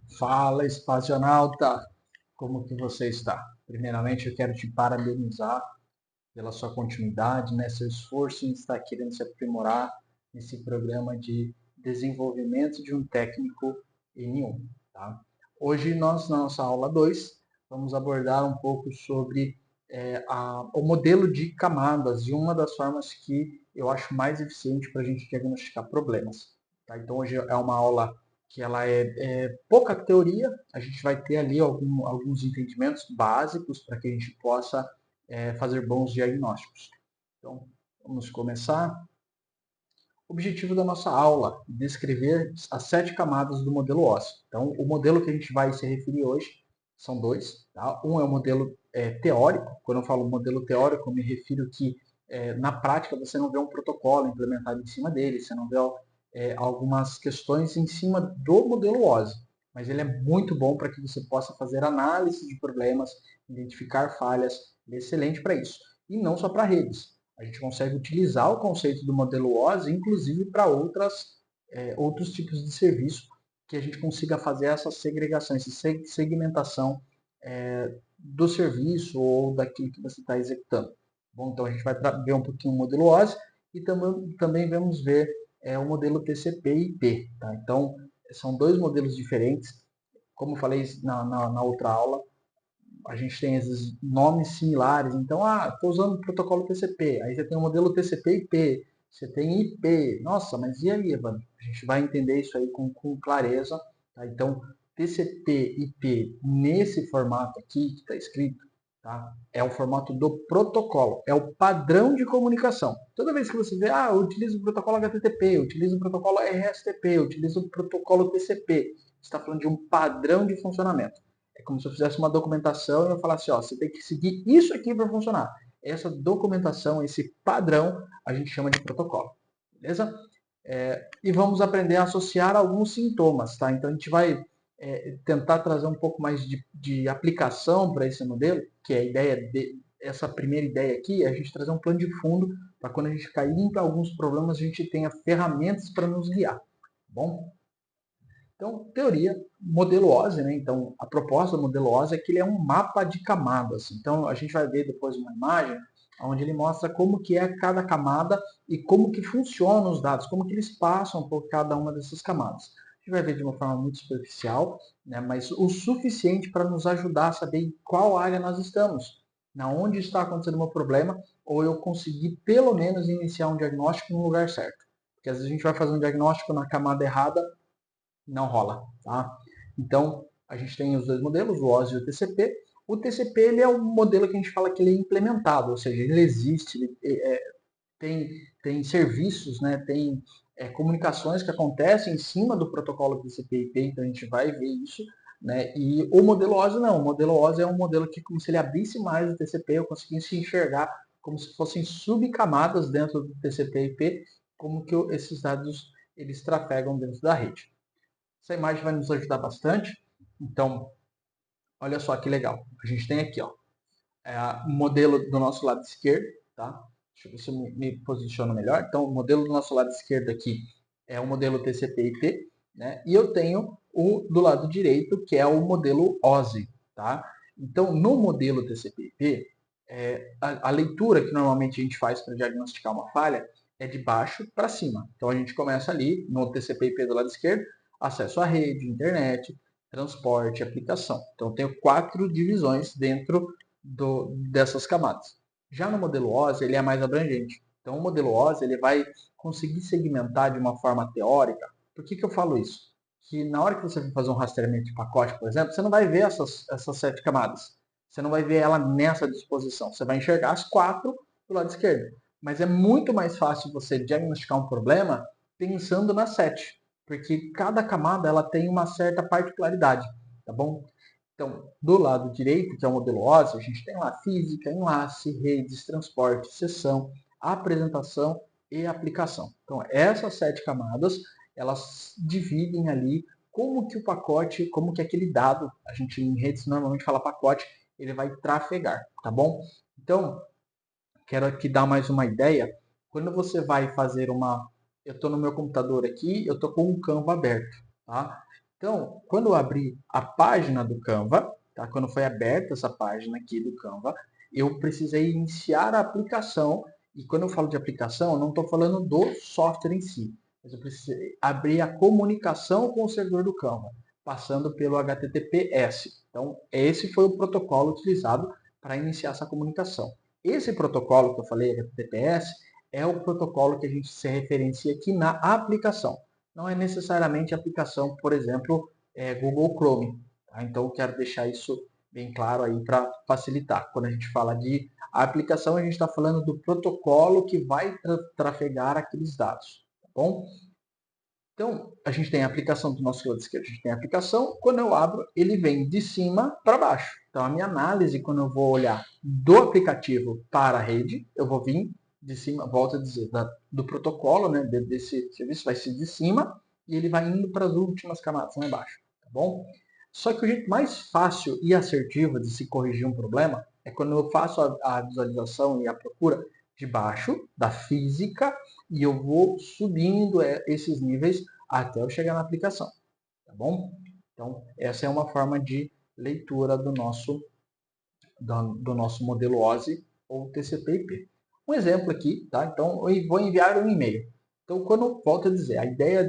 Fala, espaçonauta! Como que você está? Primeiramente, eu quero te parabenizar pela sua continuidade, né? Seu esforço em estar querendo se aprimorar nesse programa de desenvolvimento de um técnico N1, tá? Hoje, nós, na nossa aula 2, vamos abordar um pouco sobre o modelo de camadas e uma das formas que eu acho mais eficiente para a gente diagnosticar problemas. Tá? Então, hoje é uma aula que ela é pouca teoria, a gente vai ter ali alguns entendimentos básicos para que a gente possa fazer bons diagnósticos. Então, vamos começar. O objetivo da nossa aula, descrever as 7 camadas do modelo ósseo. Então, o modelo que a gente vai se referir hoje são dois. Tá? Um é o modelo teórico. Quando eu falo modelo teórico, eu me refiro que na prática você não vê um protocolo implementado em cima dele, você não vê algumas questões em cima do modelo ósseo. Mas ele é muito bom para que você possa fazer análise de problemas, identificar falhas. Ele é excelente para isso. E não só para redes. A gente consegue utilizar o conceito do modelo OSI, inclusive para outros tipos de serviço, que a gente consiga fazer essa segregação, essa segmentação do serviço ou daquilo que você está executando. Bom, então a gente vai ver um pouquinho o modelo OSI e também vamos ver o modelo TCP e IP. Tá? Então, são dois modelos diferentes. Como eu falei na outra aula, a gente tem esses nomes similares. Então, estou usando o protocolo TCP. Aí você tem o modelo TCP/IP, você tem IP. Nossa, mas e aí, Evan? A gente vai entender isso aí com clareza. Tá? Então, TCP/IP nesse formato aqui que está escrito, tá? É o formato do protocolo, é o padrão de comunicação. Toda vez que você vê, eu utilizo o protocolo HTTP, eu utilizo o protocolo RSTP, eu utilizo o protocolo TCP, você está falando de um padrão de funcionamento. É como se eu fizesse uma documentação e eu falasse, você tem que seguir isso aqui para funcionar. Essa documentação, esse padrão, a gente chama de protocolo. Beleza? E vamos aprender a associar alguns sintomas, tá? Então a gente vai tentar trazer um pouco mais de aplicação para esse modelo, que é a ideia essa primeira ideia aqui, é a gente trazer um plano de fundo para quando a gente cair em alguns problemas, a gente tenha ferramentas para nos guiar. Tá bom? Então, teoria, modelo OSI, né? Então, a proposta do modelo OSI é que ele é um mapa de camadas. Então, a gente vai ver depois uma imagem onde ele mostra como que é cada camada e como que funcionam os dados, como que eles passam por cada uma dessas camadas. A gente vai ver de uma forma muito superficial, né? Mas o suficiente para nos ajudar a saber em qual área nós estamos, na onde está acontecendo o meu problema, ou eu conseguir pelo menos iniciar um diagnóstico no lugar certo. Porque às vezes a gente vai fazer um diagnóstico na camada errada, não rola, tá? Então, a gente tem os dois modelos, o OSI e o TCP. O TCP ele é um modelo que a gente fala que ele é implementado, ou seja, ele existe, tem serviços, né, tem comunicações que acontecem em cima do protocolo TCP/IP, então a gente vai ver isso. Né? E o modelo OSI não, o modelo OSI é um modelo que, como se ele abrisse mais o TCP, eu conseguisse enxergar como se fossem subcamadas dentro do TCP/IP, como que esses dados eles trafegam dentro da rede. Essa imagem vai nos ajudar bastante. Então, olha só que legal. A gente tem aqui, o modelo do nosso lado esquerdo, tá? Deixa eu ver se eu me posiciono melhor. Então, o modelo do nosso lado esquerdo aqui é o modelo TCP/IP, né? E eu tenho o do lado direito, que é o modelo OSI, tá? Então, no modelo TCP/IP, a leitura que normalmente a gente faz para diagnosticar uma falha é de baixo para cima. Então, a gente começa ali no TCP/IP do lado esquerdo, acesso à rede, internet, transporte, aplicação. Então, eu tenho 4 divisões dentro dessas camadas. Já no modelo OSI, ele é mais abrangente. Então, o modelo OSI ele vai conseguir segmentar de uma forma teórica. Por que eu falo isso? Que na hora que você for fazer um rastreamento de pacote, por exemplo, você não vai ver essas 7 camadas. Você não vai ver ela nessa disposição. Você vai enxergar as 4 do lado esquerdo. Mas é muito mais fácil você diagnosticar um problema pensando nas 7. Porque cada camada ela tem uma certa particularidade. Tá bom? Então, do lado direito, que é o modelo OSI, a gente tem lá física, enlace, redes, transporte, sessão, apresentação e aplicação. Então, essas 7 camadas, elas dividem ali como que o pacote, como que aquele dado, a gente em redes normalmente fala pacote, ele vai trafegar, tá bom? Então, quero aqui dar mais uma ideia. Quando você vai fazer eu estou no meu computador aqui, eu estou com um campo aberto, tá? Então, quando eu abri a página do Canva, tá? Quando foi aberta essa página aqui do Canva, eu precisei iniciar a aplicação. E quando eu falo de aplicação, eu não estou falando do software em si, mas eu precisei abrir a comunicação com o servidor do Canva, passando pelo HTTPS. Então, esse foi o protocolo utilizado para iniciar essa comunicação. Esse protocolo que eu falei, HTTPS, é o protocolo que a gente se referencia aqui na aplicação. Não é necessariamente a aplicação, por exemplo, Google Chrome. Tá? Então, eu quero deixar isso bem claro aí para facilitar. Quando a gente fala de aplicação, a gente está falando do protocolo que vai trafegar aqueles dados. Tá bom? Então, a gente tem a aplicação do nosso lado esquerdo, a gente tem a aplicação. Quando eu abro, ele vem de cima para baixo. Então, a minha análise, quando eu vou olhar do aplicativo para a rede, eu vou vir de cima, volto a dizer, do protocolo, né, desse serviço, vai ser de cima e ele vai indo para as últimas camadas lá embaixo. Tá bom? Só que o jeito mais fácil e assertivo de se corrigir um problema é quando eu faço a visualização e a procura de baixo, da física, e eu vou subindo esses níveis até eu chegar na aplicação, tá bom? Então, essa é uma forma de leitura do nosso modelo OSI ou TCP/IP. Um exemplo aqui, tá? Então, eu vou enviar um e-mail. Então, quando volto a dizer, a ideia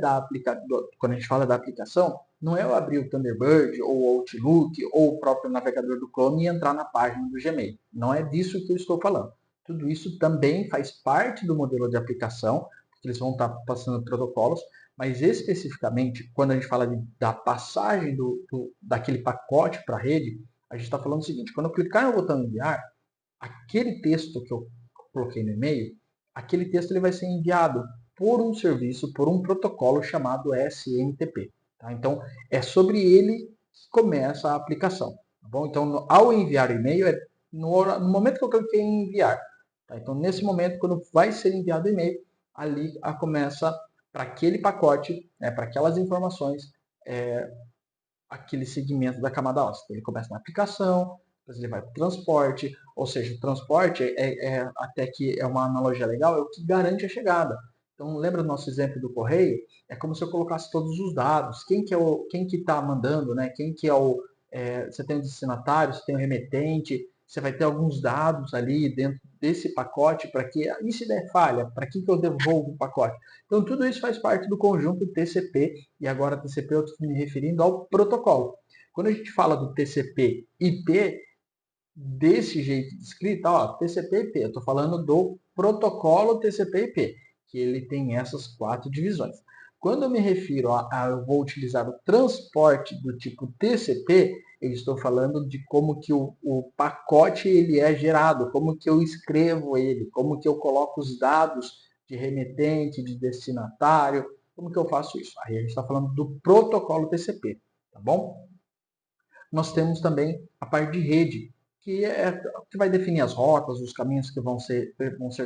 quando a gente fala da aplicação, não é eu abrir o Thunderbird ou o Outlook ou o próprio navegador do Chrome e entrar na página do Gmail. Não é disso que eu estou falando. Tudo isso também faz parte do modelo de aplicação, porque eles vão estar passando protocolos, mas especificamente, quando a gente fala da passagem daquele pacote para a rede, a gente está falando o seguinte: quando eu clicar no botão enviar, aquele texto que eu coloquei no e-mail, aquele texto ele vai ser enviado por um serviço, por um protocolo chamado SMTP. Tá? Então, é sobre ele que começa a aplicação. Tá bom? Então, ao enviar o e-mail, é no momento que eu cliquei em enviar. Tá? Então, nesse momento, quando vai ser enviado o e-mail, ali começa para aquele pacote, né, para aquelas informações, aquele segmento da camada óssea. Ele começa na aplicação, depois ele vai para o transporte, ou seja, o transporte até que é uma analogia legal, é o que garante a chegada. Então, lembra do nosso exemplo do correio? É como se eu colocasse todos os dados. Quem que está mandando, né? Quem que é você tem o destinatário, você tem o remetente, você vai ter alguns dados ali dentro desse pacote para que, e se der falha, para que eu devolvo o pacote? Então, tudo isso faz parte do conjunto TCP, e agora TCP eu estou me referindo ao protocolo. Quando a gente fala do TCP/IP, desse jeito de escrita, ó, TCP/IP, eu estou falando do protocolo TCP/IP, que ele tem essas 4 divisões. Quando eu me refiro eu vou utilizar o transporte do tipo TCP, eu estou falando de como que o pacote ele é gerado, como que eu escrevo ele, como que eu coloco os dados de remetente, de destinatário, como que eu faço isso? Aí a gente está falando do protocolo TCP, tá bom? Nós temos também a parte de rede, que vai definir as rotas, os caminhos que vão ser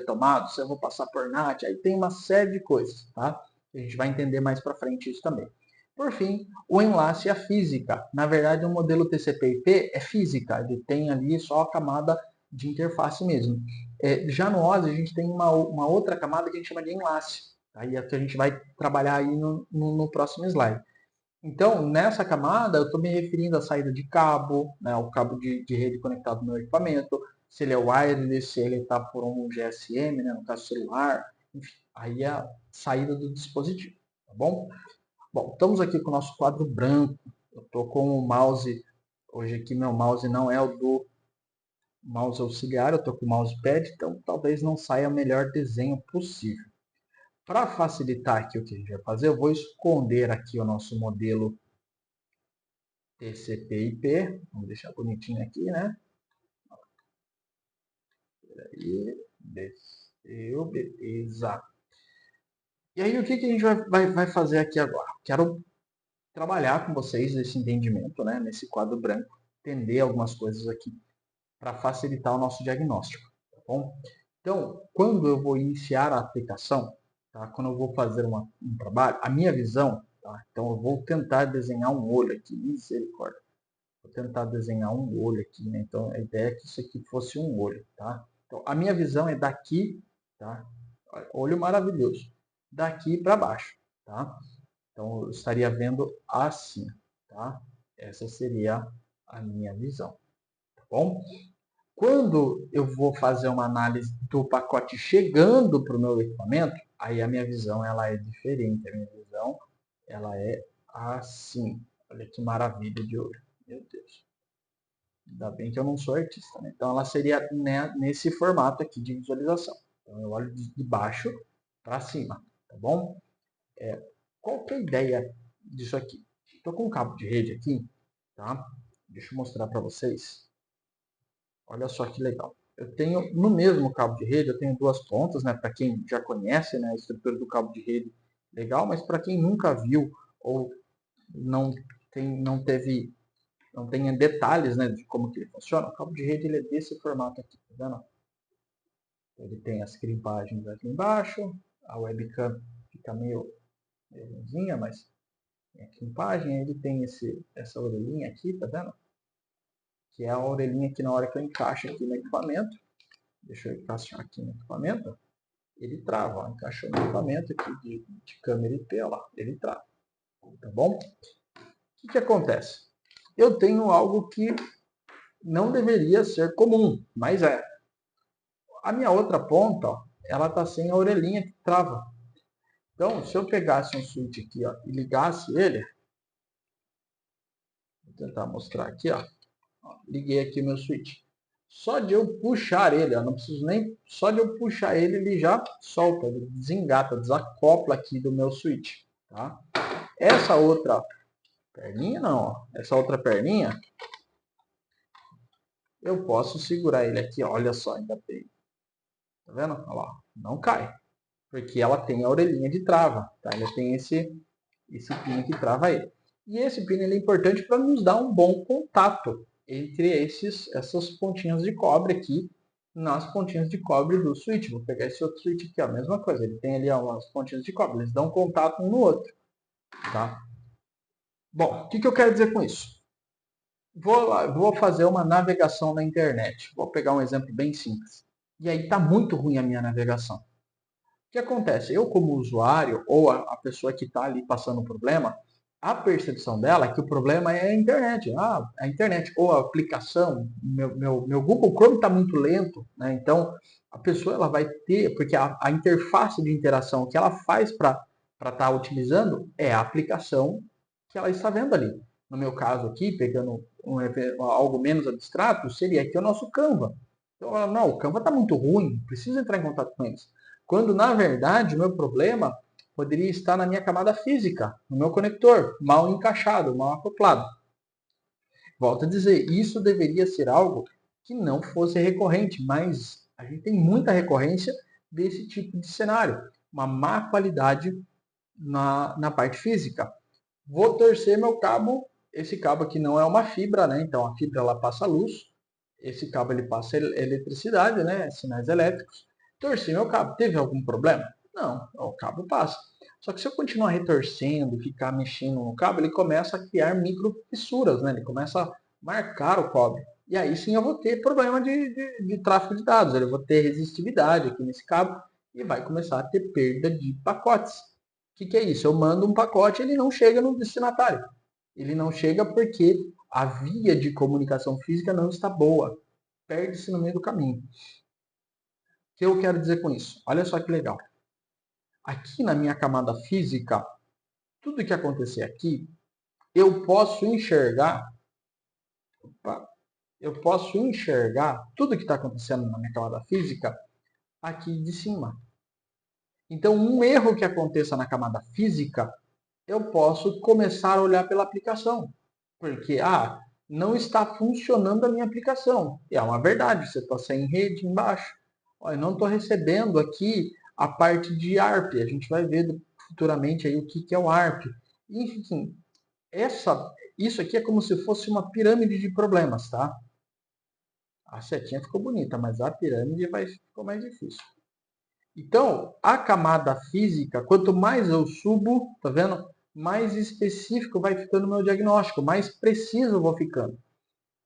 tomados, se eu vou passar por NAT, aí tem uma série de coisas, tá? A gente vai entender mais para frente isso também. Por fim, o enlace à física. Na verdade, o modelo TCP/IP é física, ele tem ali só a camada de interface mesmo. Já no OSI, a gente tem uma outra camada que a gente chama de enlace, tá? E é que a gente vai trabalhar aí no próximo slide. Então, nessa camada, eu estou me referindo à saída de cabo, né, o cabo de rede conectado no meu equipamento, se ele é wireless, se ele está por um GSM, né, no caso celular, enfim, aí é a saída do dispositivo, tá bom? Bom, estamos aqui com o nosso quadro branco, eu estou com o mouse, hoje aqui meu mouse não é o do mouse auxiliar, eu estou com o mousepad, então talvez não saia o melhor desenho possível. Para facilitar aqui o que a gente vai fazer, eu vou esconder aqui o nosso modelo TCP/IP, vamos deixar bonitinho aqui, né? Aí, desceu, beleza. E aí, o que a gente vai fazer aqui agora? Quero trabalhar com vocês nesse entendimento, né? Nesse quadro branco, entender algumas coisas aqui para facilitar o nosso diagnóstico, tá bom? Então, quando eu vou iniciar a aplicação, tá? Quando eu vou fazer um trabalho, a minha visão, tá? Então, eu vou tentar desenhar um olho aqui, misericórdia. Vou tentar desenhar um olho aqui, né? Então, a ideia é que isso aqui fosse um olho, tá? Então, a minha visão é daqui, tá? Olho maravilhoso. Daqui para baixo, tá? Então, eu estaria vendo assim, tá? Essa seria a minha visão, tá bom? Quando eu vou fazer uma análise do pacote chegando para o meu equipamento, aí a minha visão ela é diferente. A minha visão ela é assim. Olha que maravilha de olho. Meu Deus. Ainda bem que eu não sou artista, né? Então ela seria, né, nesse formato aqui de visualização. Então eu olho de baixo para cima, tá bom? Qual que é a ideia disso aqui? Estou com um cabo de rede aqui, tá? Deixa eu mostrar para vocês. Olha só que legal. Eu tenho, no mesmo cabo de rede, eu tenho duas pontas, né? Para quem já conhece, né, a estrutura do cabo de rede, legal, mas para quem nunca viu ou não não teve, não tem detalhes, né, de como que ele funciona, o cabo de rede ele é desse formato aqui, tá vendo? Ele tem as crimpagens aqui embaixo, a webcam fica meio ruimzinha, mas tem a crimpagem, ele tem essa orelhinha aqui, tá vendo? Que é a orelhinha que na hora que eu encaixo aqui no equipamento, deixa eu encaixar aqui no equipamento, ele trava, ó, encaixou no equipamento aqui de câmera IP, ó lá, ele trava, tá bom? O que acontece? Eu tenho algo que não deveria ser comum, mas é. A minha outra ponta, ó, ela tá sem a orelhinha que trava. Então, se eu pegasse um switch aqui, ó, e ligasse ele, vou tentar mostrar aqui, ó, liguei aqui meu switch. Só de eu puxar ele, ó, não preciso nem, só de eu puxar ele, ele já solta, ele desengata, desacopla aqui do meu switch, tá? Essa outra perninha não, ó. Essa outra perninha, eu posso segurar ele aqui, ó, olha só, ainda tem. Tá vendo? Olha lá, não cai, porque ela tem a orelhinha de trava, tá? Ela tem esse pino que trava ele. E esse pino ele é importante para nos dar um bom contato entre essas pontinhas de cobre aqui, nas pontinhas de cobre do switch. Vou pegar esse outro switch aqui, ó, a mesma coisa. Ele tem ali ó, umas pontinhas de cobre, eles dão contato um no outro, tá? Bom, o que eu quero dizer com isso? Vou fazer uma navegação na internet. Vou pegar um exemplo bem simples. E aí está muito ruim a minha navegação. O que acontece? Eu, como usuário, ou a pessoa que está ali passando o problema, a percepção dela é que o problema é a internet. Ah, a internet ou a aplicação, meu Google Chrome está muito lento, né? Então, a pessoa ela vai ter, porque a interface de interação que ela faz para estar utilizando é a aplicação que ela está vendo ali. No meu caso aqui, pegando algo menos abstrato, seria aqui o nosso Canva. Então, não, o Canva está muito ruim, preciso entrar em contato com eles. Quando, na verdade, o meu problema poderia estar na minha camada física, no meu conector, mal encaixado, mal acoplado. Volto a dizer, isso deveria ser algo que não fosse recorrente, mas a gente tem muita recorrência desse tipo de cenário. Uma má qualidade na parte física. Vou torcer meu cabo, esse cabo aqui não é uma fibra, né? Então a fibra ela passa luz, esse cabo ele passa eletricidade, né? Sinais elétricos. Torci meu cabo, teve algum problema? Não, o cabo passa. Só que se eu continuar retorcendo, ficar mexendo no cabo, ele começa a criar micro fissuras, né? Ele começa a marcar o cobre. E aí sim eu vou ter problema de tráfego de dados, eu vou ter resistividade aqui nesse cabo e vai começar a ter perda de pacotes. O que é isso? Eu mando um pacote e ele não chega no destinatário. Ele não chega porque a via de comunicação física não está boa. Perde-se no meio do caminho. O que eu quero dizer com isso? Olha só que legal. Aqui na minha camada física, tudo que acontecer aqui, eu posso enxergar. Eu posso enxergar tudo que está acontecendo na minha camada física aqui de cima. Então, um erro que aconteça na camada física, eu posso começar a olhar pela aplicação. Porque, não está funcionando a minha aplicação. E é uma verdade, você está sem rede embaixo. Olha, não estou recebendo aqui a parte de ARP. A gente vai ver futuramente aí o que é o ARP. Enfim, isso aqui é como se fosse uma pirâmide de problemas, tá? A setinha ficou bonita, mas a pirâmide ficou mais difícil. Então, a camada física, quanto mais eu subo, tá vendo? Mais específico vai ficando o meu diagnóstico, mais preciso eu vou ficando.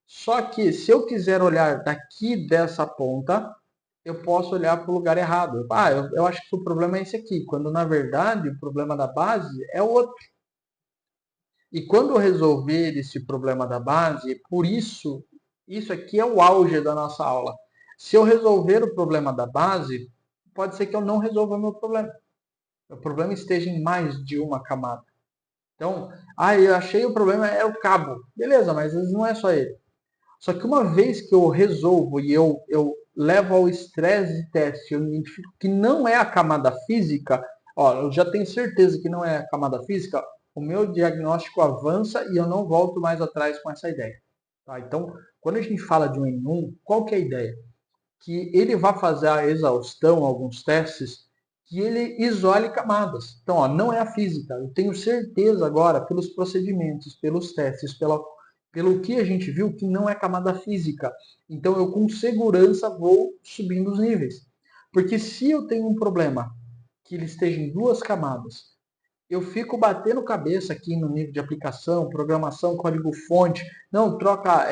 Só que se eu quiser olhar daqui dessa ponta, eu posso olhar para o lugar errado. Eu acho que o problema é esse aqui, quando na verdade o problema da base é o outro. E quando eu resolver esse problema da base, por isso, isso aqui é o auge da nossa aula. Se eu resolver o problema da base, pode ser que eu não resolva o meu problema. O problema esteja em mais de uma camada. Então, eu achei o problema é o cabo. Beleza, mas não é só ele. Só que uma vez que eu resolvo e eu levo ao estresse de teste, eu identifico que não é a camada física, eu já tenho certeza que não é a camada física, o meu diagnóstico avança e eu não volto mais atrás com essa ideia. Tá? Então, quando a gente fala de um N1, qual que é a ideia? Que ele vai fazer a exaustão, alguns testes, que ele isole camadas. Então, não é a física. Eu tenho certeza agora, pelos procedimentos, pelos testes, pelo que a gente viu, que não é camada física. Então, eu com segurança vou subindo os níveis. Porque se eu tenho um problema que ele esteja em duas camadas, eu fico batendo cabeça aqui no nível de aplicação, programação, código-fonte, não, troca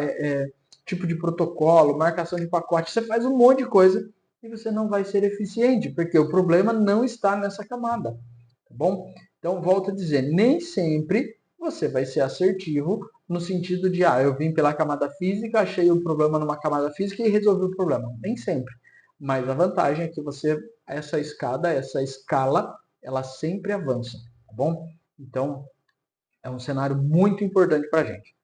tipo de protocolo, marcação de pacote, você faz um monte de coisa e você não vai ser eficiente, porque o problema não está nessa camada, tá bom? Então, volto a dizer, nem sempre você vai ser assertivo no sentido de, eu vim pela camada física, achei o problema numa camada física e resolvi o problema. Nem sempre. Mas a vantagem é que essa escala, ela sempre avança, tá bom? Então, é um cenário muito importante para a gente.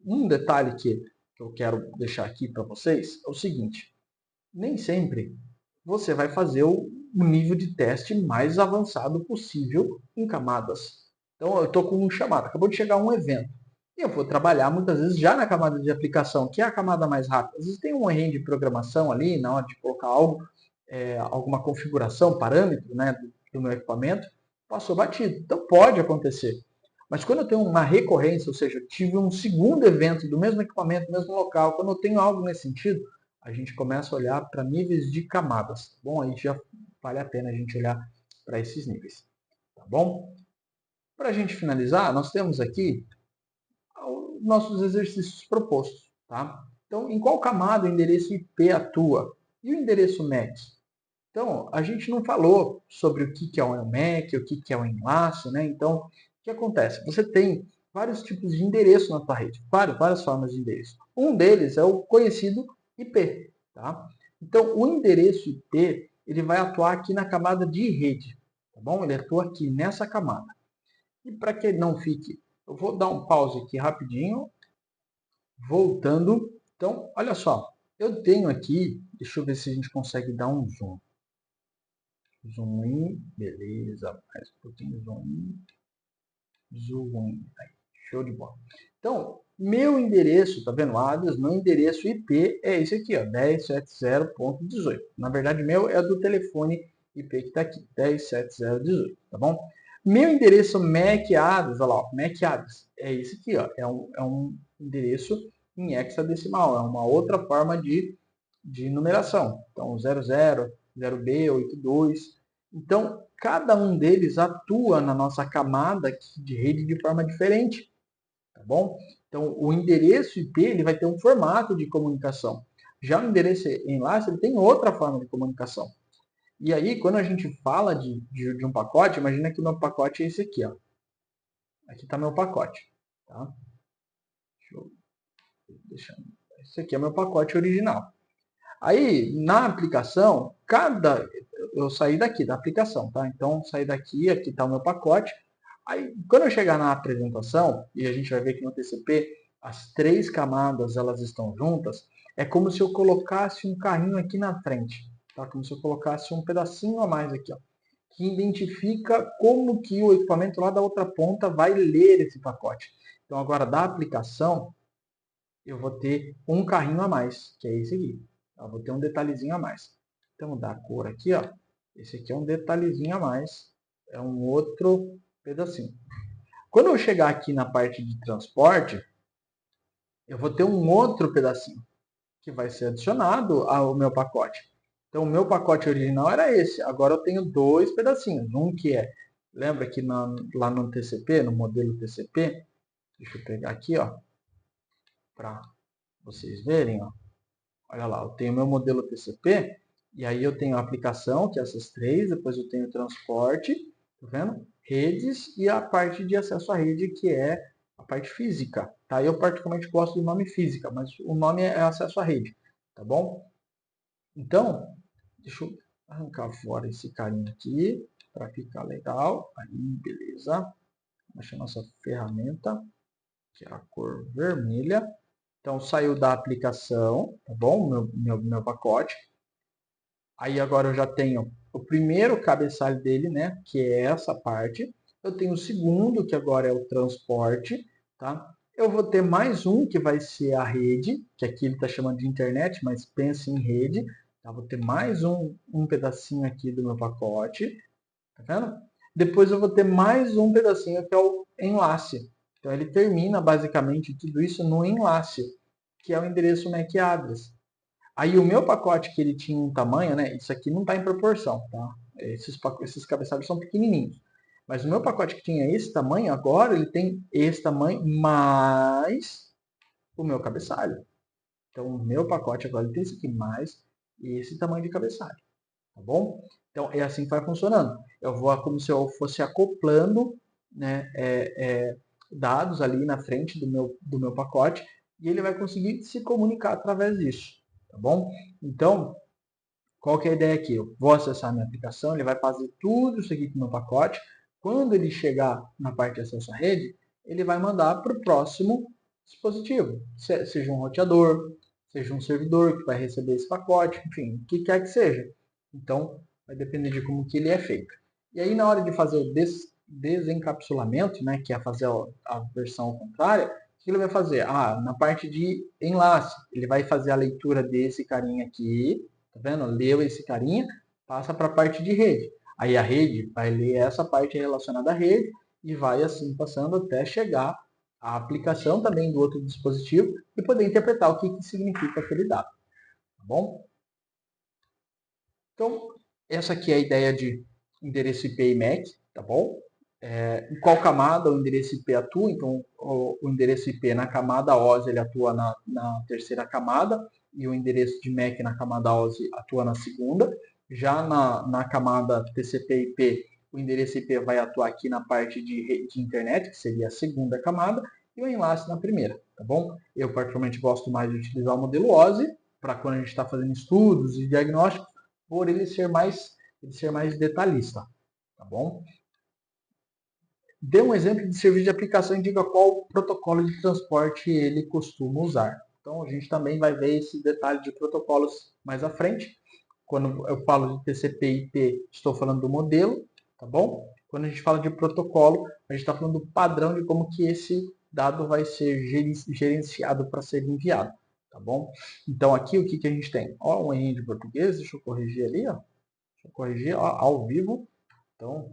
Um detalhe que eu quero deixar aqui para vocês é o seguinte: nem sempre você vai fazer o nível de teste mais avançado possível em camadas. Então, eu estou com um chamado, acabou de chegar um evento. E eu vou trabalhar muitas vezes já na camada de aplicação, que é a camada mais rápida. Às vezes tem um errinho de programação ali, na hora de colocar algo, alguma configuração, parâmetro, né, do meu equipamento, passou batido. Então pode acontecer. Mas quando eu tenho uma recorrência, ou seja, eu tive um segundo evento do mesmo equipamento, do mesmo local, quando eu tenho algo nesse sentido, a gente começa a olhar para níveis de camadas. Tá bom? Aí já vale a pena a gente olhar para esses níveis. Tá bom? Para a gente finalizar, nós temos aqui os nossos exercícios propostos. Tá? Então, em qual camada o endereço IP atua? E o endereço MAC? Então, a gente não falou sobre o que é um MAC, o que é um enlace, né? Então, o que acontece? Você tem vários tipos de endereço na sua rede, várias formas de endereço. Um deles é o conhecido IP, tá? Então, o endereço IP, ele vai atuar aqui na camada de rede, tá bom? Ele atua aqui nessa camada. E para que não fique, eu vou dar um pause aqui rapidinho, voltando. Então, olha só, eu tenho aqui, deixa eu ver se a gente consegue dar um zoom. Zoom in, beleza, mais um pouquinho, zoom in, aí, show de bola. Então, meu endereço, tá vendo? Meu endereço IP é esse aqui, ó, 1070.18. Na verdade, meu é do telefone IP que está aqui, 1070.18, tá bom? Meu endereço MAC address, olha lá, MAC address, é esse aqui, ó, é um endereço em hexadecimal, é uma outra forma de numeração. Então, 00, 0B, 82. Então, cada um deles atua na nossa camada de rede de forma diferente, tá bom? Então, o endereço IP ele vai ter um formato de comunicação. Já o endereço enlace ele tem outra forma de comunicação. E aí, quando a gente fala de um pacote, imagina que o meu pacote é esse aqui, ó. Aqui está meu pacote, tá? Esse aqui é meu pacote original. Aí, na aplicação, eu saí daqui, da aplicação, tá? Então, saí daqui, aqui está o meu pacote. Aí, quando eu chegar na apresentação, e a gente vai ver que no TCP, as três camadas, elas estão juntas, é como se eu colocasse um carrinho aqui na frente, tá? Como se eu colocasse um pedacinho a mais aqui, ó, que identifica como que o equipamento lá da outra ponta vai ler esse pacote. Então, agora, da aplicação, eu vou ter um carrinho a mais, que é esse aqui. Eu vou ter um detalhezinho a mais. Então, da cor aqui, ó, esse aqui é um detalhezinho a mais, é um outro pedacinho. Quando eu chegar aqui na parte de transporte, eu vou ter um outro pedacinho, que vai ser adicionado ao meu pacote. Então, o meu pacote original era esse. Agora eu tenho dois pedacinhos. Um que é, lembra que lá no TCP, no modelo TCP, deixa eu pegar aqui, ó, para vocês verem, ó. Olha lá, eu tenho meu modelo TCP, e aí eu tenho a aplicação, que é essas três, depois eu tenho o transporte, tá vendo? Redes e a parte de acesso à rede, que é a parte física, tá? Eu particularmente gosto do nome física, mas o nome é acesso à rede, tá bom? Então, deixa eu arrancar fora esse carinha aqui, para ficar legal. Aí, beleza. Achei nossa ferramenta, que é a cor vermelha. Então, saiu da aplicação, tá bom? Meu pacote. Aí, agora eu já tenho o primeiro cabeçalho dele, né? Que é essa parte. Eu tenho o segundo, que agora é o transporte, tá? Eu vou ter mais um, que vai ser a rede, que aqui ele está chamando de internet, mas pense em rede. Tá? Vou ter mais um pedacinho aqui do meu pacote, tá vendo? Depois eu vou ter mais um pedacinho, que é o enlace. Então, ele termina, basicamente, tudo isso no enlace, que é o endereço MAC address. Aí o meu pacote que ele tinha um tamanho, né? Isso aqui não está em proporção, tá? Esses cabeçalhos são pequenininhos. Mas o meu pacote que tinha esse tamanho, agora ele tem esse tamanho mais o meu cabeçalho. Então o meu pacote agora ele tem esse aqui mais esse tamanho de cabeçalho, tá bom? Então é assim que vai funcionando. Eu vou como se eu fosse acoplando, né, dados ali na frente do meu pacote e ele vai conseguir se comunicar através disso, tá bom? Então, qual que é a ideia aqui? Eu vou acessar a minha aplicação, ele vai fazer tudo isso aqui com o meu pacote. Quando ele chegar na parte de acesso à rede, ele vai mandar para o próximo dispositivo, seja um roteador, seja um servidor que vai receber esse pacote, enfim, o que quer que seja. Então, vai depender de como que ele é feito. E aí, na hora de fazer o desencapsulamento, né, que é fazer a versão contrária, o que ele vai fazer? Na parte de enlace, ele vai fazer a leitura desse carinha aqui, tá vendo? Leu esse carinha, passa para a parte de rede. Aí a rede vai ler essa parte relacionada à rede e vai assim passando até chegar à aplicação também do outro dispositivo e poder interpretar o que significa aquele dado, tá bom? Então, essa aqui é a ideia de endereço IP e MAC, tá bom? Em qual camada o endereço IP atua? Então, o endereço IP na camada OSI ele atua na terceira camada e o endereço de MAC na camada OSI atua na segunda. Já na camada TCP/IP, o endereço IP vai atuar aqui na parte de internet, que seria a segunda camada, e o enlace na primeira, tá bom? Eu particularmente gosto mais de utilizar o modelo OSI para quando a gente está fazendo estudos e diagnósticos, por ele ser mais detalhista, tá bom? Dê um exemplo de serviço de aplicação e diga qual protocolo de transporte ele costuma usar. Então, a gente também vai ver esse detalhe de protocolos mais à frente. Quando eu falo de TCP/IP, estou falando do modelo, tá bom? Quando a gente fala de protocolo, a gente está falando do padrão de como que esse dado vai ser gerenciado para ser enviado, tá bom? Então, aqui o que a gente tem? Ó, um errinho de português, deixa eu corrigir ali, ó. Deixa eu corrigir, ó, ao vivo. Então,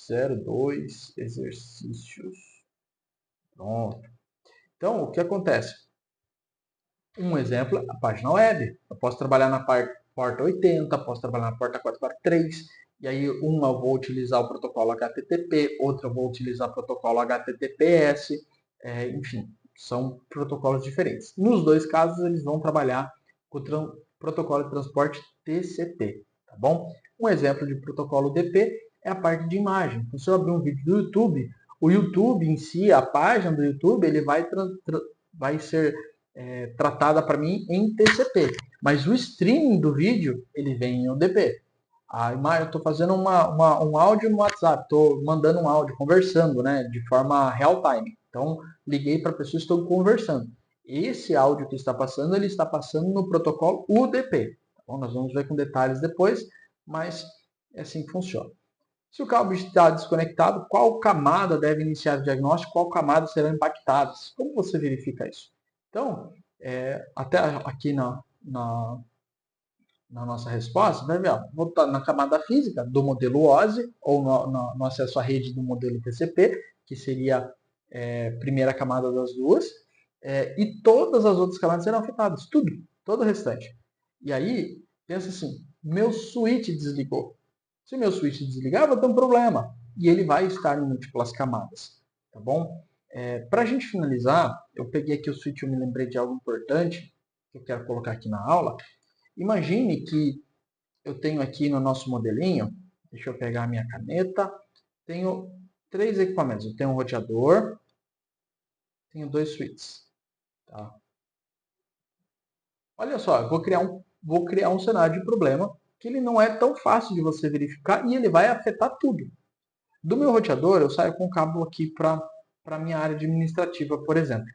02 exercícios. Pronto. Então, o que acontece? Um exemplo, a página web. Eu posso trabalhar na porta 80, posso trabalhar na porta 443, e aí uma eu vou utilizar o protocolo HTTP, outra eu vou utilizar o protocolo HTTPS, enfim, são protocolos diferentes. Nos dois casos, eles vão trabalhar com o protocolo de transporte TCP, tá bom? Um exemplo de protocolo DP é a parte de imagem. Então, se eu abrir um vídeo do YouTube, o YouTube em si, a página do YouTube, ele vai ser tratada para mim em TCP, mas o streaming do vídeo ele vem em UDP. Eu estou fazendo um áudio no WhatsApp, estou mandando um áudio, conversando, né, de forma real time. Então, liguei para a pessoa e estou conversando. Esse áudio que está passando, ele está passando no protocolo UDP. Tá bom? Nós vamos ver com detalhes depois, mas é assim que funciona. Se o cabo está desconectado, qual camada deve iniciar o diagnóstico, qual camada serão impactadas? Como você verifica isso? Então, até aqui na nossa resposta, vai ver, ó, vou estar na camada física do modelo OSI, ou no acesso à rede do modelo TCP, que seria a primeira camada das duas, e todas as outras camadas serão afetadas, tudo, todo o restante. E aí, pensa assim, meu switch desligou. Se meu switch desligar, eu vou ter um problema. E ele vai estar em múltiplas camadas, tá bom? Para a gente finalizar, eu peguei aqui o switch, eu me lembrei de algo importante que eu quero colocar aqui na aula. Imagine que eu tenho aqui no nosso modelinho, deixa eu pegar a minha caneta, tenho 3 equipamentos. Eu tenho um roteador, tenho 2 switches. Tá? Olha só, eu vou criar um cenário de problema que ele não é tão fácil de você verificar e ele vai afetar tudo. Do meu roteador, eu saio com o cabo aqui para a minha área administrativa, por exemplo.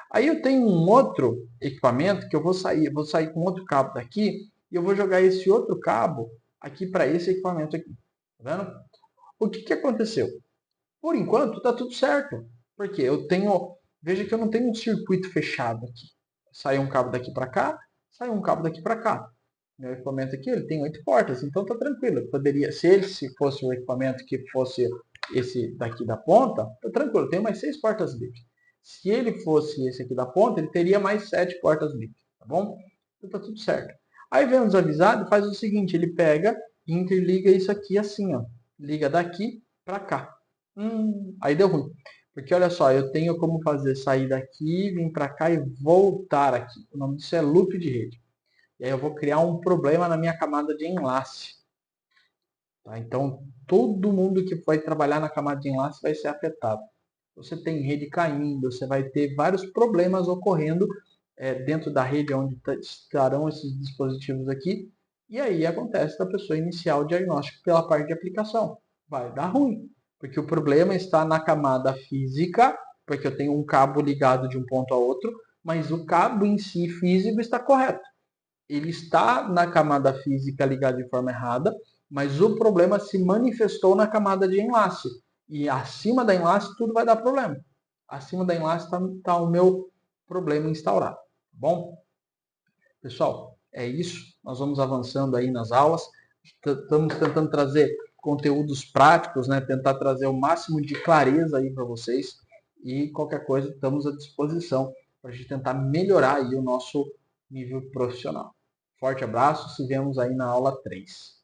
Aí eu tenho um outro equipamento que eu vou sair com outro cabo daqui e eu vou jogar esse outro cabo aqui para esse equipamento aqui. Tá vendo? O que aconteceu? Por enquanto está tudo certo. Porque veja que eu não tenho um circuito fechado aqui. Sai um cabo daqui para cá, sai um cabo daqui para cá. Meu equipamento aqui ele tem 8 portas, então está tranquilo. Eu poderia, se fosse o equipamento que fosse esse daqui da ponta, tá tranquilo, eu tenho mais 6 portas livres. Se ele fosse esse aqui da ponta, ele teria mais 7 portas livres, tá bom? Então tá tudo certo. Aí vem o desavisado, faz o seguinte, ele pega e interliga isso aqui assim, ó. Liga daqui para cá. Aí deu ruim. Porque olha só, eu tenho como fazer sair daqui, vir para cá e voltar aqui. O nome disso é loop de rede. E aí eu vou criar um problema na minha camada de enlace. Tá? Então, todo mundo que vai trabalhar na camada de enlace vai ser afetado. Você tem rede caindo, você vai ter vários problemas ocorrendo dentro da rede onde estarão esses dispositivos aqui. E aí acontece da pessoa iniciar o diagnóstico pela parte de aplicação. Vai dar ruim, porque o problema está na camada física, porque eu tenho um cabo ligado de um ponto a outro, mas o cabo em si físico está correto. Ele está na camada física ligado de forma errada, mas o problema se manifestou na camada de enlace. E acima da enlace tudo vai dar problema. Acima da enlace está o meu problema instaurado. Tá bom? Pessoal, é isso. Nós vamos avançando aí nas aulas. Estamos tentando trazer conteúdos práticos, né? Tentar trazer o máximo de clareza aí para vocês. E qualquer coisa, estamos à disposição para a gente tentar melhorar aí o nosso nível profissional. Forte abraço, se vemos aí na aula 3.